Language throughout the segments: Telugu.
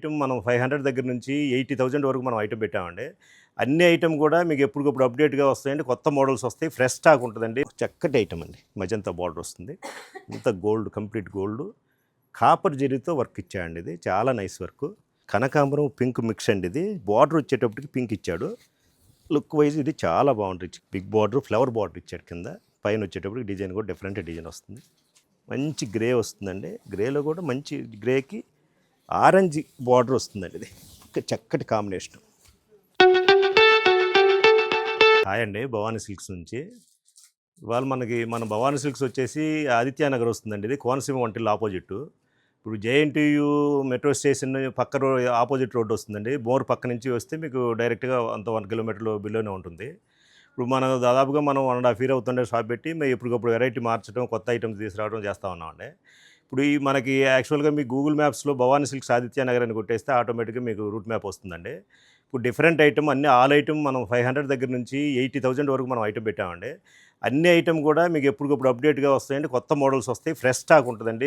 ఐటెమ్ మనం 500 దగ్గర నుంచి 80,000 వరకు మనం ఐటెమ్ పెట్టామండి. అన్ని ఐటెమ్ కూడా మీకు ఎప్పటికప్పుడు అప్డేట్‌గా వస్తాయండి. కొత్త మోడల్స్ వస్తాయి. ఫ్రెష్ స్టాక్ ఉంటదండి. చక్కటి ఐటెమ్ అండి. మజంతా బార్డర్ వస్తుంది. అంతా గోల్డ్ కంప్లీట్ గోల్డ్. కాపర్ జరీతో వర్క్ ఇచ్చాడండి ఇది. చాలా నైస్ వర్క్. కనకాంబరం పింక్ మిక్స్ అండి ఇది. బార్డర్ వచ్చేటప్పటికి పింక్ ఇచ్చాడు. లుక్ వైజ్ ఇది చాలా బాగుంటుంది. బిగ్ బార్డర్ ఫ్లవర్ బార్డర్ ఇచ్చాడు కింద. పైన వచ్చేటప్పటికి డిజైన్ కూడా డిఫరెంట్ డిజైన్ వస్తుంది. మంచి గ్రే వస్తుందండి. గ్రేలో కూడా మంచి గ్రేకి ఆరెంజ్ బార్డర్ వస్తుందండి ఇది. చక్కటి కాంబినేషన్. హాయ్ అండి, భవానీ సిల్క్స్ నుంచి. ఇవాళ మన భవానీ సిల్క్స్ వచ్చేసి ఆదిత్యనగర్ వస్తుందండి. ఇది కోనసీమ వంటిల్ ఆపోజిట్. ఇప్పుడు జేఎన్టీయు మెట్రో స్టేషన్ పక్క ఆపోజిట్ రోడ్ వస్తుందండి. బోర్ పక్క నుంచి వస్తే మీకు డైరెక్ట్గా అంత 1 కిలోమీటర్లు బిలోనే ఉంటుంది. ఇప్పుడు మనం దాదాపుగా మనం 1.5 ఇయర్ అవుతుండే షాప్ పెట్టి మేము ఎప్పటికప్పుడు వెరైటీ మార్చడం, కొత్త ఐటమ్స్ తీసుకురావడం చేస్తూ ఉన్నామండి. ఇప్పుడు ఈ మనకి యాక్చువల్గా మీ గూగుల్ మ్యాప్స్లో భవానీ సిల్క్స్ ఆదిత్యనగర్ అని కొట్టేస్తే ఆటోమేటిక్గా మీకు రూట్ మ్యాప్ వస్తుందండి. ఇప్పుడు డిఫరెంట్ ఐటమ్ అన్ని ఆల్ ఐటమ్ మనం 500 దగ్గర నుంచి 80,000 వరకు మనం ఐటమ్ పెట్టామండి. అన్ని ఐటమ్ కూడా మీకు ఎప్పటికప్పుడు అప్డేట్‌గా వస్తాయండి. కొత్త మోడల్స్ వస్తాయి. ఫ్రెష్ స్టాక్ ఉంటదండి.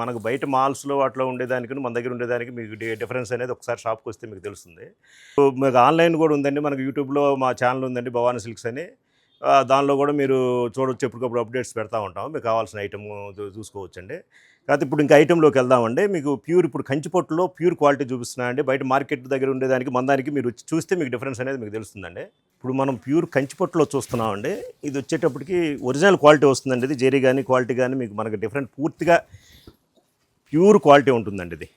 మనకు బయట మాల్స్‌లో వాటిలో ఉండేదానికిను మన దగ్గర ఉండేదానికి మీకు డిఫరెన్స్ అనేది ఒకసారి షాప్‌కొస్తే మీకు తెలుస్తుంది. మీకు ఆన్‌లైన్ కూడా ఉందండి. మనకు యూట్యూబ్‌లో మా ఛానల్ ఉందండి భవానీ సిల్క్స్ అని. దానిలో కూడా మీరు చూడొచ్చు. ఎప్పటికప్పుడు అప్డేట్స్ పెడతా ఉంటాం. మీకు కావాల్సిన ఐటమ్ చూసుకోవచ్చండి. కాకపోతే ఇప్పుడు ఇంకా ఐటెంలోకి వెళ్దామండి. మీకు ప్యూర్ ఇప్పుడు కంచిపట్టులో ప్యూర్ క్వాలిటీ చూపిస్తున్నానండి. బయట మార్కెట్ దగ్గర ఉండేదానికి మన దానికి మీరు వచ్చి చూస్తే మీకు డిఫరెన్స్ అనేది మీకు తెలుస్తుందండి. ఇప్పుడు మనం ప్యూర్ కంచిపట్టులో చూస్తున్నామండి. ఇది వచ్చేటప్పటికి ఒరిజినల్ క్వాలిటీ వస్తుందండి. ఇది జెరీ కానీ క్వాలిటీ కానీ మీకు మనకు డిఫరెంట్ పూర్తిగా ప్యూర్ క్వాలిటీ ఉంటుందండి. ఇది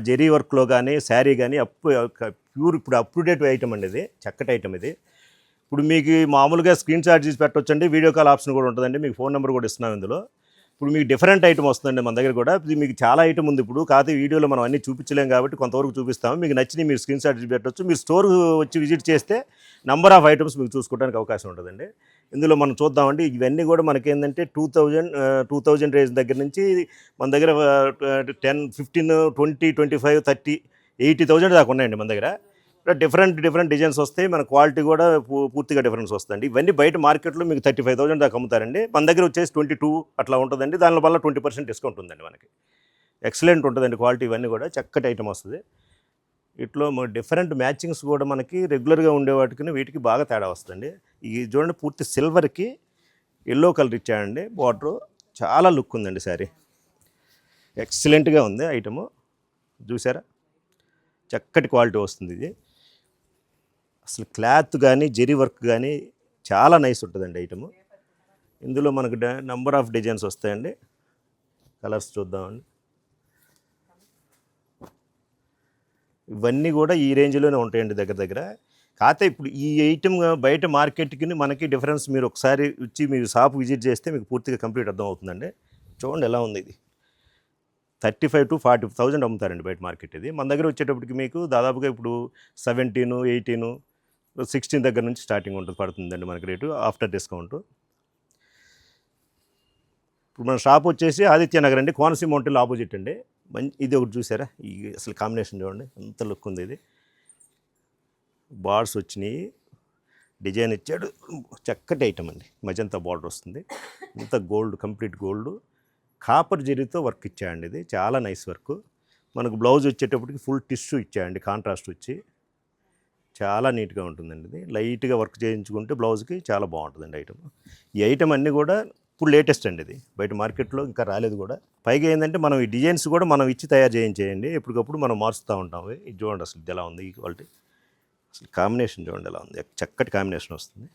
జెరీ వర్క్లో కానీ శారీ కానీ ప్యూర్ ఇప్పుడు అప్ టు డేట్ ఐటమ్ అండి. ఇది చక్కటి ఐటమ్ ఇది. ఇప్పుడు మీకు మామూలుగా స్క్రీన్ షాట్ తీసి పెట్టొచ్చండి. వీడియో కాల్ ఆప్షన్ కూడా ఉంటుందండి. మీకు ఫోన్ నెంబర్ కూడా ఇస్తున్నాం ఇందులో. ఇప్పుడు మీకు డిఫరెంట్ ఐటమ్ వస్తుందండి మన దగ్గర కూడా. ఇది మీకు చాలా ఐటమ్ ఉంది ఇప్పుడు. కాకపోతే వీడియోలో మనం అన్నీ చూపించలేం కాబట్టి కొంతవరకు చూపిస్తాము. మీకు నచ్చినవి మీరు స్క్రీన్ షాట్ తీసి పెట్టొచ్చు. మీరు స్టోర్ వచ్చి విజిట్ చేస్తే నంబర్ ఆఫ్ ఐటమ్స్ మీకు చూసుకోవడానికి అవకాశం ఉంటుందండి. ఇందులో మనం చూద్దామండి. ఇవన్నీ కూడా మనకేంటంటే 2000 రేంజ్ దగ్గర నుంచి మన దగ్గర 10, 15, 20, 25, 30, 80,000 దాకా ఉన్నాయండి మన దగ్గర. డిఫరెంట్ డిజైన్స్ వస్తాయి. మన క్వాలిటీ కూడా పూర్తిగా డిఫరెన్స్ వస్తుందండి. ఇవన్నీ బయట మార్కెట్లో మీకు 35,000 దాకా అమ్ముతారండి. మన దగ్గర వచ్చేసి 22 అట్లా ఉంటుందండి. దాని వల్ల 20% డిస్కౌంట్ ఉందండి మనకి. ఎక్సలెంట్ ఉంటుందండి క్వాలిటీ. ఇవన్నీ కూడా చక్కటి ఐటమ్ వస్తుంది. ఇట్లో డిఫరెంట్ మ్యాచింగ్స్ కూడా మనకి రెగ్యులర్గా ఉండే వాటికి వీటికి బాగా తేడా వస్తుందండి. ఈ చూడండి పూర్తి సిల్వర్కి ఎల్లో కలర్ ఇచ్చాడండి బార్డరు. చాలా లుక్ ఉందండి శారీ. ఎక్సలెంట్గా ఉంది ఐటము. చూసారా, చక్కటి క్వాలిటీ వస్తుంది ఇది. అసలు క్లాత్ కానీ జెరీ వర్క్ కానీ చాలా నైస్ ఉంటుందండి ఐటము. ఇందులో మనకు నెంబర్ ఆఫ్ డిజైన్స్ వస్తాయండి. కలర్స్ చూద్దామండి. ఇవన్నీ కూడా ఈ రేంజ్లోనే ఉంటాయండి దగ్గర దగ్గర. కాకపోతే ఇప్పుడు ఈ ఐటమ్ బయట మార్కెట్కి మనకి డిఫరెన్స్ మీరు ఒకసారి వచ్చి మీరు షాప్ విజిట్ చేస్తే మీకు పూర్తిగా కంప్లీట్ అర్థం అవుతుందండి. చూడండి ఎలా ఉంది ఇది. 35,000 to 40,000 అమ్ముతారండి బయట మార్కెట్. ఇది మన దగ్గర వచ్చేటప్పటికి మీకు దాదాపుగా ఇప్పుడు 17, 18, 16 దగ్గర నుంచి స్టార్టింగ్ ఉంటుంది పడుతుందండి మనకి రేటు ఆఫ్టర్ డిస్కౌంట్. ఇప్పుడు మన షాప్ వచ్చేసి ఆదిత్యనగర్ అండి, కోనసీమ వంటిల్ ఆపోజిట్ అండి. ఇది ఒకటి చూసారా, ఈ అసలు కాంబినేషన్ చూడండి ఎంత లుక్ ఉంది. ఇది బార్డ్స్ వచ్చినాయి, డిజైన్ ఇచ్చాడు. చక్కటి ఐటమ్ అండి. మజంతా బార్డర్ వస్తుంది. ఇంత గోల్డ్ కంప్లీట్ గోల్డ్ కాపర్ జరీతో వర్క్ ఇచ్చాయండి. ఇది చాలా నైస్ వర్క్. మనకు బ్లౌజ్ వచ్చేటప్పటికి ఫుల్ టిష్యూ ఇచ్చాయండి, కాంట్రాస్ట్ వచ్చి చాలా నీట్గా ఉంటుందండి. ఇది లైట్గా వర్క్ చేయించుకుంటే బ్లౌజ్కి చాలా బాగుంటుందండి ఐటమ్. ఈ ఐటమ్ అన్నీ కూడా ఇప్పుడు లేటెస్ట్ అండి. ఇది బయట మార్కెట్లో ఇంకా రాలేదు కూడా. పైగా ఏంటంటే మనం ఈ డిజైన్స్ కూడా మనం ఇచ్చి తయారు చేయండి. ఎప్పటికప్పుడు మనం మారుస్తూ ఉంటాం. ఇది చూడండి అసలు ఎలా ఉంది ఈ క్వాలిటీ. అసలు కాంబినేషన్ చూడండి ఎలా ఉంది. చక్కటి కాంబినేషన్ వస్తుంది.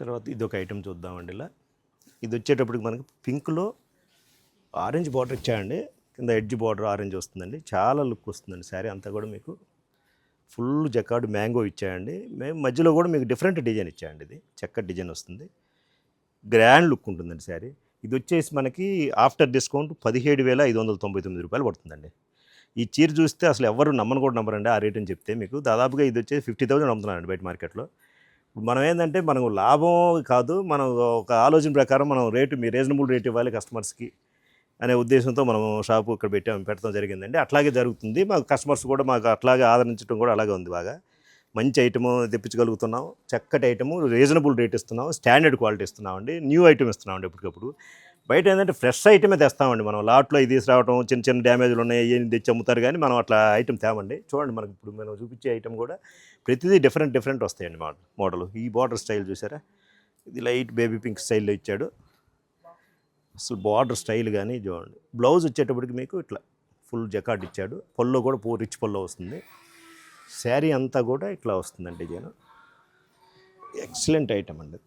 తర్వాత ఇది ఒక ఐటెం చూద్దామండి. ఇలా ఇది వచ్చేటప్పటికి మనకి పింక్లో ఆరెంజ్ బార్డర్ ఇచ్చాయండి, కింద ఎడ్జ్ బార్డర్ ఆరెంజ్ వస్తుందండి. చాలా లుక్ వస్తుందండి శారీ అంతా కూడా. మీకు ఫుల్ జకార్డ్ మ్యాంగో ఇచ్చాయండి. మేము మధ్యలో కూడా మీకు డిఫరెంట్ డిజైన్ ఇచ్చాయండి. ఇది చెక్క డిజైన్ వస్తుంది, గ్రాండ్ లుక్ ఉంటుందండి శారీ. ఇది వచ్చేసి మనకి ఆఫ్టర్ డిస్కౌంట్ 17,599 రూపాయలు పడుతుందండి. ఈ చీర చూస్తే అసలు ఎవరు నమ్మరండి ఆ రేట్ అని చెప్తే. మీకు దాదాపుగా ఇది వచ్చేసి 50,000 అమ్ముతున్నారండి బయట మార్కెట్లో. మనం ఏంటంటే మనం లాభం కాదు, మనం ఒక ఆలోచన ప్రకారం మనం రేటు మీ రీజనబుల్ రేట్ ఇవ్వాలి కస్టమర్స్కి అనే ఉద్దేశంతో మనం షాపు ఇక్కడ పెట్టడం జరిగిందండి. అట్లాగే జరుగుతుంది. మాకు కస్టమర్స్ కూడా మాకు అట్లాగే ఆదరించడం కూడా అలాగే ఉంది. బాగా మంచి ఐటము తెప్పించగలుగుతున్నాం, చక్కటి ఐటము, రీజనబుల్ రేట్ ఇస్తున్నాం, స్టాండర్డ్ క్వాలిటీ ఇస్తున్నామండి, న్యూ ఐటమ్ ఇస్తున్నామండి ఎప్పటికప్పుడు. బయట ఏంటంటే ఫ్రెష్ ఐటమే తెస్తామండి మనం. లాట్లో ఇది తీసుకురావడం, చిన్న చిన్న డ్యామేజ్లు ఉన్నాయి ఏం తెచ్చి అమ్ముతారు, కానీ మనం అట్లా ఐటమ్ తేమండి. చూడండి మనకి ఇప్పుడు మనం చూపించే ఐటమ్ కూడా ప్రతిదీ డిఫరెంట్ వస్తాయండి మోడల్. ఈ బార్డర్ స్టైల్ చూసారా, ఇది లైట్ బేబీ పింక్ స్టైల్లో ఇచ్చాడు. అసలు బార్డర్ స్టైల్ కానీ చూడండి. బ్లౌజ్ వచ్చేటప్పటికి మీకు ఇట్లా ఫుల్ జకార్డ్ ఇచ్చాడు, పల్లో కూడా రిచ్ పల్లో వస్తుంది. శారీ అంతా కూడా ఇట్లా వస్తుందండి డిజైన్. ఎక్సలెంట్ ఐటమ్ అండి.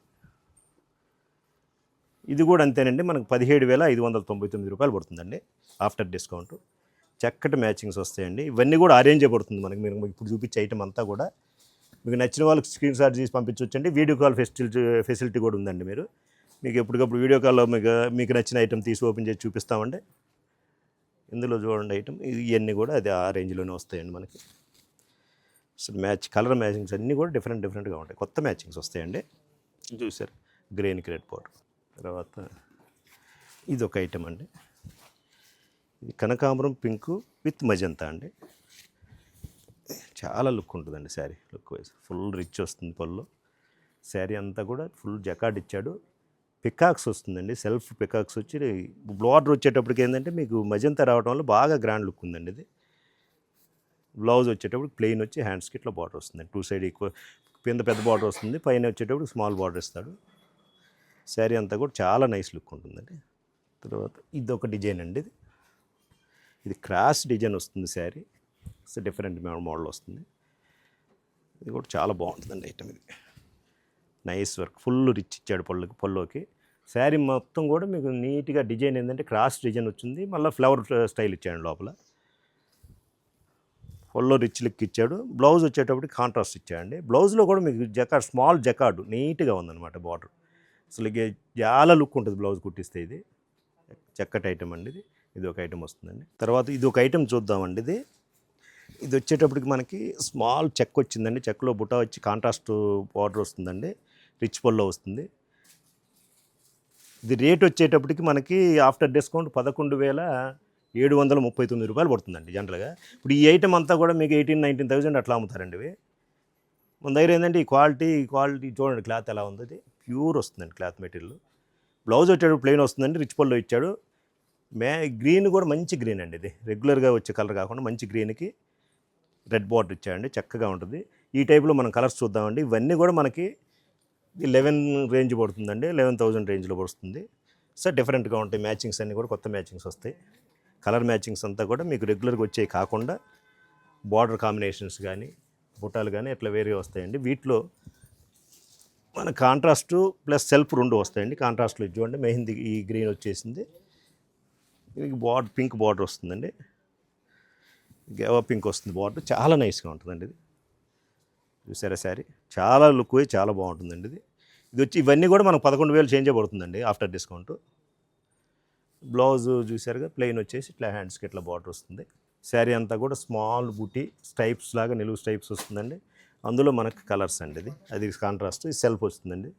ఇది కూడా అంతేనండి, మనకు 17,599 రూపాయలు పడుతుందండి ఆఫ్టర్ డిస్కౌంట్. చక్కటి మ్యాచింగ్స్ వస్తాయండి. ఇవన్నీ కూడా అరేంజ్ పడుతుంది మనకి. మీరు ఇప్పుడు చూపించే ఐటమ్ అంతా కూడా మీకు నచ్చిన వాళ్ళకి స్క్రీన్ షాట్ తీసి పంపించవచ్చండి. వీడియో కాల్ ఫెసిలిటీ కూడా ఉందండి. మీకు ఎప్పటికప్పుడు వీడియో కాల్లో మీకు నచ్చిన ఐటమ్ తీసి ఓపెన్ చేసి చూపిస్తామండి. ఇందులో చూడండి ఐటమ్ ఇవన్నీ కూడా అది ఆ రేంజ్లోనే వస్తాయండి మనకి. అసలు కలర్ మ్యాచింగ్స్ అన్నీ కూడా డిఫరెంట్గా ఉంటాయి, కొత్త మ్యాచింగ్స్ వస్తాయండి. చూసారు, గ్రీన్కి రెడ్ పౌడర్. తర్వాత ఇది ఒక ఐటమ్ అండి, ఇది కనకాంబరం పింక్ విత్ మజంతా అండి. చాలా లుక్ ఉంటుందండి sari, look wise full rich వస్తుంది పళ్ళు. శారీ అంతా కూడా ఫుల్ జకార్డ్ ఇచ్చాడు, పికాక్స్ వస్తుందండి, సెల్ఫ్ పికాక్స్ వచ్చి బార్డర్ వచ్చేటప్పటికి ఏంటంటే మీకు మజంతా రావడం వల్ల బాగా గ్రాండ్ లుక్ ఉందండి. ఇది బ్లౌజ్ వచ్చేటప్పుడు ప్లెయిన్ వచ్చి హ్యాండ్స్కి ఇట్లా బార్డర్ వస్తుందండి. 2 సైడ్ ఈక్వల్, కింద పెద్ద బార్డర్ వస్తుంది, పైన వచ్చేటప్పుడు స్మాల్ బార్డర్ ఇస్తాడు. శారీ అంతా కూడా చాలా నైస్ లుక్ ఉంటుందండి. తర్వాత ఇది ఒక డిజైన్ అండి, ఇది క్రాస్ డిజైన్ వస్తుంది శారీ. డిఫరెంట్ మోడల్ వస్తుంది. ఇది కూడా చాలా బాగుంటుందండి ఐటమ్. ఇది నైస్ వర్క్, ఫుల్ రిచ్ ఇచ్చాడు పళ్ళుకి. శారీ మొత్తం కూడా మీకు నీట్గా డిజైన్ ఏంటంటే క్రాస్ డిజైన్ వచ్చింది, మళ్ళీ ఫ్లవర్ స్టైల్ ఇచ్చాడు లోపల. పళ్ళు రిచ్ లుక్ ఇచ్చాడు. బ్లౌజ్ వచ్చేటప్పటికి కాంట్రాస్ట్ ఇచ్చాడండి. బ్లౌజ్లో కూడా మీకు జకార్డ్, స్మాల్ జకార్డు నీట్గా ఉందన్నమాట బార్డర్. అసలు చాలా లుక్ ఉంటుంది బ్లౌజ్ కుట్టిస్తే. ఇది చక్కటి ఐటమ్ అండి. ఇది ఒక ఐటమ్ వస్తుందండి. తర్వాత ఇది ఒక ఐటమ్ చూద్దామండి. ఇది వచ్చేటప్పటికి మనకి స్మాల్ చెక్ వచ్చిందండి. చెక్లో బుట్ట వచ్చి కాంట్రాస్ట్ బార్డర్ వస్తుందండి, రిచ్ పల్లో వస్తుంది. ఇది రేట్ వచ్చేటప్పటికి మనకి ఆఫ్టర్ డిస్కౌంట్ 11,739 రూపాయలు పడుతుందండి జనరల్గా. ఇప్పుడు ఈ ఐటమ్ అంతా కూడా మీకు 18,000-19,000 అట్లా అమ్ముతారండి. ఇవి మన దగ్గర ఏంటంటే ఈ క్వాలిటీ చూడండి, క్లాత్ ఎలా ఉంది, అది ప్యూర్ వస్తుందండి క్లాత్ మెటీరియల్. బ్లౌజ్ వచ్చేటప్పుడు ప్లెయిన్ వస్తుందండి, రిచ్ పల్లో ఇచ్చాడు. గ్రీన్ కూడా మంచి గ్రీన్ అండి, ఇది రెగ్యులర్గా వచ్చే కలర్ కాకుండా మంచి గ్రీన్కి రెడ్ బార్డర్ ఇచ్చాడండి, చక్కగా ఉంటుంది. ఈ టైప్లో మనం కలర్స్ చూద్దామండి. ఇవన్నీ కూడా మనకి 11 రేంజ్ పడుతుందండి, 11,000 రేంజ్లో పడుతుంది. సో డిఫరెంట్గా ఉంటాయి మ్యాచింగ్స్ అన్నీ కూడా, కొత్త మ్యాచింగ్స్ వస్తాయి. కలర్ మ్యాచింగ్స్ అంతా కూడా మీకు రెగ్యులర్గా వచ్చేవి కాకుండా బార్డర్ కాంబినేషన్స్ కానీ బుట్టాలు కానీ అట్లా వేరే వస్తాయండి. వీటిలో మన కాంట్రాస్టు ప్లస్ సెల్ఫ్ 2 వస్తాయండి. కాంట్రాస్ట్లో చూడండి, మెహందీ ఈ గ్రీన్ వచ్చేసింది, ఇది పింక్ బార్డర్ వస్తుందండి, గేవా పింక్ వస్తుంది బార్డర్. చాలా నైస్గా ఉంటుందండి. ఇది చూసారా శారీ, చాలా లుక్ చాలా బాగుంటుందండి. ఇది వచ్చి ఇవన్నీ కూడా మనకు 11,000 చేంజ్ పడుతుందండి ఆఫ్టర్ డిస్కౌంట్. బ్లౌజ్ చూసారుగా, ప్లెయిన్ వచ్చేసి ఇట్లా హ్యాండ్స్కి ఇట్లా బార్డర్ వస్తుంది. శారీ అంతా కూడా స్మాల్ బూటీ స్టైప్స్ లాగా నిలువు స్టైప్స్ వస్తుందండి. అందులో మనకు కలర్స్ అండి, అది కాంట్రాస్ట్, ఇది సెల్ఫ్ వస్తుందండి.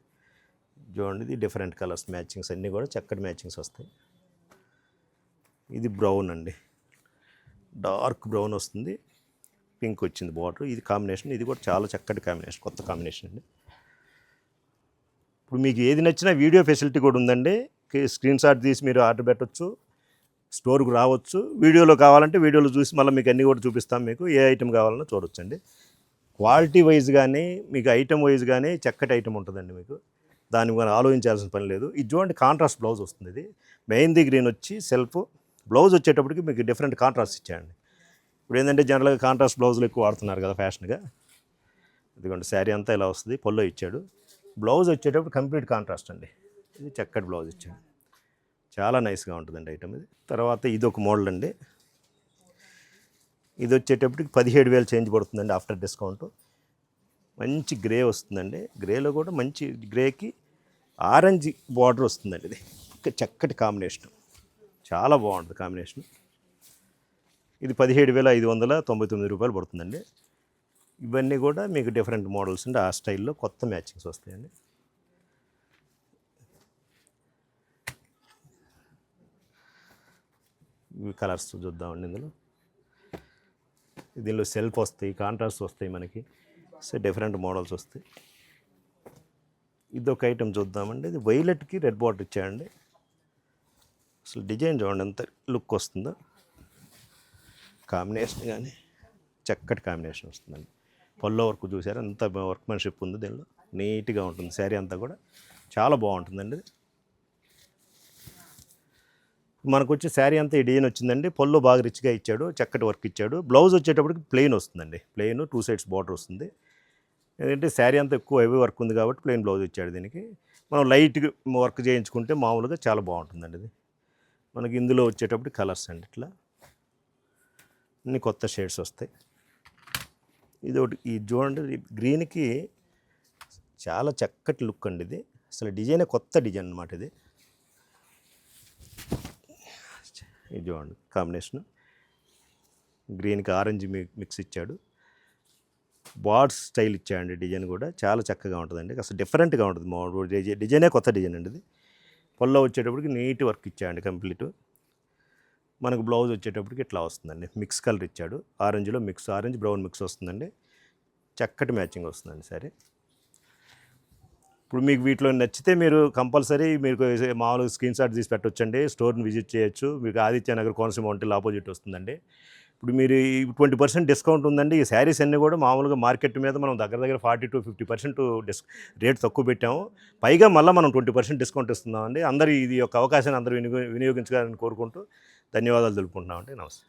చూడండి, ఇది డిఫరెంట్ కలర్స్ మ్యాచింగ్స్ అన్నీ కూడా చక్కటి మ్యాచింగ్స్ వస్తాయి. ఇది బ్రౌన్ అండి, డార్క్ బ్రౌన్ వస్తుంది, పింక్ వచ్చింది బార్డర్. ఇది కాంబినేషన్, ఇది కూడా చాలా చక్కటి కాంబినేషన్, కొత్త కాంబినేషన్ అండి. ఇప్పుడు మీకు ఏది నచ్చినా వీడియో ఫెసిలిటీ కూడా ఉందండి. స్క్రీన్ షాట్ తీసి మీరు ఆర్డర్ పెట్టవచ్చు, స్టోర్కు రావచ్చు. వీడియోలో కావాలంటే వీడియోలో చూసి మళ్ళీ మీకు అన్నీ కూడా చూపిస్తాం. మీకు ఏ ఐటెం కావాలన్నా చూడొచ్చండి. క్వాలిటీ వైజ్ కానీ మీకు ఐటెం వైజ్ కానీ చక్కటి ఐటెం ఉంటుందండి. మీకు దాన్ని మనం ఆలోచించాల్సిన పని లేదు. ఇది చూడండి, కాంట్రాస్ట్ బ్లౌజ్ వస్తుంది. ఇది మెహందీ గ్రీన్ వచ్చి సెల్ఫ్ బ్లౌజ్ వచ్చేటప్పటికి మీకు డిఫరెంట్ కాంట్రాస్ట్ ఇచ్చాయండి. ఇప్పుడు ఏంటంటే జనరల్గా కాంట్రాస్ట్ బ్లౌజులు ఎక్కువ వాడుతున్నారు కదా ఫ్యాషన్గా. ఇదిగోండి శారీ అంతా ఇలా వస్తుంది, పల్లో ఇచ్చాడు, బ్లౌజ్ వచ్చేటప్పుడు కంప్లీట్ కాంట్రాస్ట్ అండి. ఇది చక్కటి బ్లౌజ్ ఇచ్చాడు, చాలా నైస్గా ఉంటుందండి ఐటమ్ ఇది. తర్వాత ఇది ఒక మోడల్ అండి. ఇది వచ్చేటప్పటికి 17,000 చేంజ్ పడుతుందండి ఆఫ్టర్ డిస్కౌంట్. మంచి గ్రే వస్తుందండి. గ్రేలో కూడా మంచి గ్రేకి ఆరెంజ్ బార్డర్ వస్తుందండి. ఇది చక్కటి కాంబినేషన్, చాలా బాగుంటుంది కాంబినేషన్. ఇది 17,599 రూపాయలు పడుతుందండి. ఇవన్నీ కూడా మీకు డిఫరెంట్ మోడల్స్ అండి, ఆ స్టైల్లో కొత్త మ్యాచింగ్స్ వస్తాయండి. ఇవి కలర్స్ చూద్దామండి. దీనిలో సెల్ఫ్ వస్తాయి, కాంట్రాస్ట్ వస్తాయి, మనకి సో డిఫరెంట్ మోడల్స్ వస్తాయి. ఇది ఒక ఐటమ్ చూద్దామండి. ఇది వైలెట్కి రెడ్ బార్డర్ ఇచ్చాయండి. అసలు డిజైన్ చూడండి ఎంత లుక్ వస్తుందో, కాంబినేషన్ కానీ చక్కటి కాంబినేషన్ వస్తుందండి. పల్లో వర్క్ చూసారా ఎంత వర్క్మెన్షిప్ ఉంది దీనిలో, నీట్గా ఉంటుంది. శారీ అంతా కూడా చాలా బాగుంటుందండి. మనకు వచ్చే శారీ అంతా ఈ డిజైన్ వచ్చిందండి. పళ్ళు బాగా రిచ్గా ఇచ్చాడు, చక్కటి వర్క్ ఇచ్చాడు. బ్లౌజ్ వచ్చేటప్పటికి ప్లెయిన్ వస్తుందండి. ప్లెయిన్ 2 సైడ్స్ బార్డర్ వస్తుంది. ఏంటంటే శారీ అంతా ఎక్కువ హెవీ వర్క్ ఉంది కాబట్టి ప్లెయిన్ బ్లౌజ్ ఇచ్చాడు. దీనికి మనం లైట్గా వర్క్ చేయించుకుంటే మామూలుగా చాలా బాగుంటుందండి. ఇది మనకి ఇందులో వచ్చేటప్పుడు కలర్స్ అండి, ఇట్లా అన్ని కొత్త షేడ్స్ వస్తాయి. ఇది ఒకటి, ఈ చూడండి గ్రీన్కి చాలా చక్కటి లుక్ అండి. ఇది అసలు డిజైనే కొత్త డిజైన్ అనమాట. ఇది చూడండి కాంబినేషన్, గ్రీన్కి ఆరెంజ్ మిక్స్ ఇచ్చాడు. బార్డ్స్ స్టైల్ ఇచ్చాడండి. డిజైన్ కూడా చాలా చక్కగా ఉంటుందండి. అసలు డిఫరెంట్గా ఉంటుంది. డిజైనే కొత్త డిజైన్ అండి. ఇది పల్లో వచ్చేటప్పటికి నీట్ వర్క్ ఇచ్చాడండి కంప్లీట్. మనకు బ్లౌజ్ వచ్చేటప్పటికి ఇట్లా వస్తుందండి. మిక్స్ కలర్ ఇచ్చాడు, ఆరెంజ్లో మిక్స్, ఆరెంజ్ బ్రౌన్ మిక్స్ వస్తుందండి. చక్కటి మ్యాచింగ్ వస్తుందండి సరే. ఇప్పుడు మీకు వీటిలో నచ్చితే మీరు కంపల్సరీ మీరు మామూలుగా స్క్రీన్ షాట్ తీసి పెట్టొచ్చండి. స్టోర్ని విజిట్ చేయొచ్చు. మీకు ఆదిత్యనగర్ కోనసీమ వంటిల్ ఆపోజిట్ వస్తుందండి. ఇప్పుడు మీరు 20% డిస్కౌంట్ ఉందండి. ఈ శారీస్ అన్నీ కూడా మామూలుగా మార్కెట్ మీద మనం దగ్గర 40-50% రేట్ తక్కువ పెట్టాము. పైగా మళ్ళీ మనం 20% డిస్కౌంట్ ఇస్తున్నామండి. అందరూ ఇది యొక్క అవకాశాన్ని అందరూ వినియోగించాలని కోరుకుంటూ ధన్యవాదాలు తెలుపుకుంటున్నామండి. నమస్తే.